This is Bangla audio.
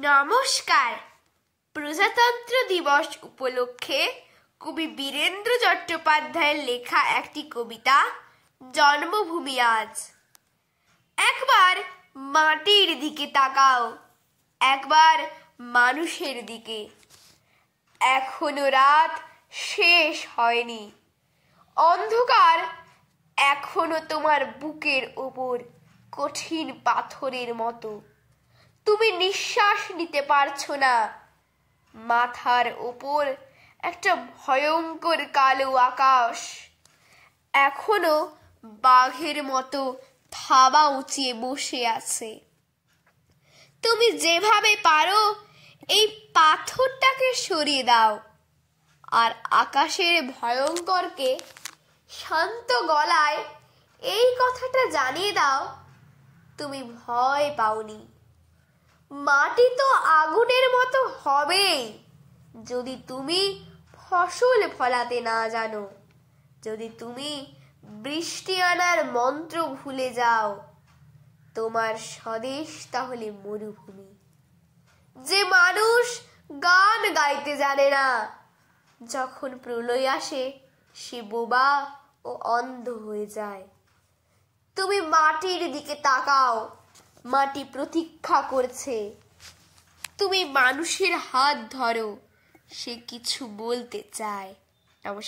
নমস্কার। প্রজাতন্ত্র দিবস উপলক্ষে কবি বীরেন্দ্র চট্টোপাধ্যায়ের লেখা একটি কবিতা জন্মভূমি আজ। একবার মাটির দিকে তাকাও, একবার মানুষের দিকে। এখনো রাত শেষ হয়নি, অন্ধকার এখনো তোমার বুকের ওপর কঠিন পাথরের মতো। তুমি নিঃশ্বাস নিতে পারছো না। মাথার ওপর একটা ভয়ঙ্কর কালো আকাশ এখনো বাঘের মতো থাবা উঁচিয়ে বসে আছে। তুমি যেভাবে পারো এই পাথরটাকে সরিয়ে দাও আর আকাশের ভয়ঙ্করকে শান্ত গলায় এই কথাটা জানিয়ে দাও, তুমি ভয় পাওনি। মাটি তো আগুনের মতো হবেই যদি তুমি ফসল ফলাতে না জানো, যদি তুমি বৃষ্টি আনার মন্ত্র ভুলে যাও। তোমার স্বদেশ তাহলে মরুভূমি। যে মানুষ গান গাইতে জানে না, যখন প্রলয় আসে সে বোবা ও অন্ধ হয়ে যায়। তুমি মাটির দিকে তাকাও, মাটি প্রতীক্ষা করছে। তুমি মানুষের হাত ধরো, সে কিছু বলতে চায়।